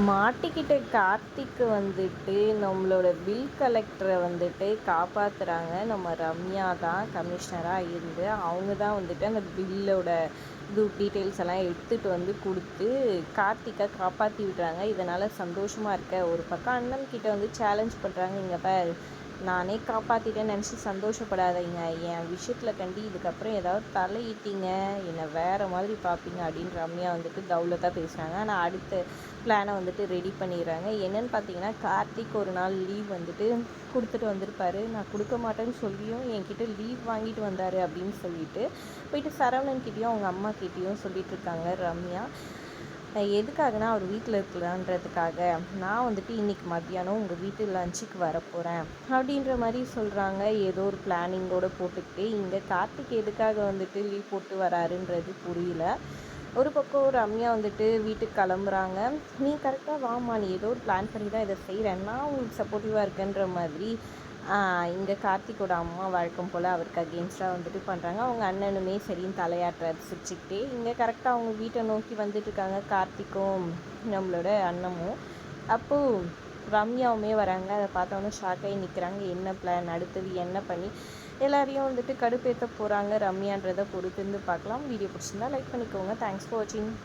மாட்டிக்கிட்ட கார்த்திக் வந்துட்டு நம்மளோட பில் கலெக்டரை வந்துட்டு காப்பாத்துறாங்க. நம்ம ரம்யா தான் கமிஷனராக இருந்து அவங்க தான் வந்துட்டு அந்த பில்லோட டீட்டெயில்ஸ் எல்லாம் எடுத்துகிட்டு வந்து கொடுத்து கார்த்திக்கை காப்பாற்றி விடுறாங்க. இதனால் சந்தோஷமாக இருக்க. ஒரு பக்கம் அண்ணன் கிட்ட வந்து சேலஞ்ச் பண்ணுறாங்க, இங்கே பார் நானே காப்பாற்றிட்டேன்னு நினச்சி சந்தோஷப்படாதீங்க, என் விஷயத்தில் கண்டி இதுக்கப்புறம் ஏதாவது தலையிட்டீங்க என்னை வேறு மாதிரி பார்ப்பீங்க அப்படின்னு ரம்யா வந்துட்டு தௌலத்தாக பேசுகிறாங்க. ஆனால் அடுத்த பிளானை வந்துட்டு ரெடி பண்ணிடுறாங்க. என்னென்னு பார்த்தீங்கன்னா, கார்த்திக் ஒரு நாள் லீவ் வந்துட்டு கொடுத்துட்டு வந்திருப்பாரு. நான் கொடுக்க மாட்டேன்னு சொல்லியும் என்கிட்ட லீவ் வாங்கிட்டு வந்தார் அப்படின்னு சொல்லிட்டு போயிட்டு சரவணன்கிட்டையும் அவங்க அம்மா கிட்டேயும் சொல்லிட்டு இருக்காங்க ரம்யா. எதுக்காகனா அவர் வீட்டில் இருக்கலான்றதுக்காக நான் வந்துட்டு இன்றைக்கி மத்தியானம் உங்கள் வீட்டு லஞ்சுக்கு வரப்போகிறேன் அப்படின்ற மாதிரி சொல்கிறாங்க. ஏதோ ஒரு பிளானிங்கோடு போட்டுக்கிட்டு இங்கே கார்த்திக் எதுக்காக வந்துட்டு லீவ் போட்டு வராருன்றது புரியல. ஒரு பக்கம் ரம்யா வந்துட்டு வீட்டுக்கு கிளம்புறாங்க. நீ கரெக்டாக வாமா, நீ ஏதோ ஒரு பிளான் பண்ணி தான் இதை செய்கிறேன், நான் உங்களுக்கு சப்போர்ட்டிவாக இருக்கேன்ற மாதிரி இங்கே கார்த்திக்கோட அம்மா வழக்கம் போல் அவருக்கு அகெயின்ஸ்டாக வந்துட்டு பண்ணுறாங்க. அவங்க அண்ணனுமே சரின்னு தலையாட்டுறாரு சிரிச்சுக்கிட்டே. இங்கே கரெக்டாக அவங்க வீட்டை நோக்கி வந்துட்டுருக்காங்க கார்த்திக்கும் நம்மளோட அண்ணமும். அப்போது ரம்யாவுமே வராங்க. அதை பார்த்தோன்னே ஷாக்காகி நிற்கிறாங்க. என்ன பிளான், அடுத்தது என்ன பண்ணி எல்லாரையும் வந்துட்டு கடுப்பேற்ற போகிறாங்க ரம்யான்றதை பொறுத்திருந்து பார்க்கலாம். வீடியோ பிடிச்சிருந்தா லைக் பண்ணிக்கோங்க. தேங்க்ஸ் ஃபார் வாட்சிங்.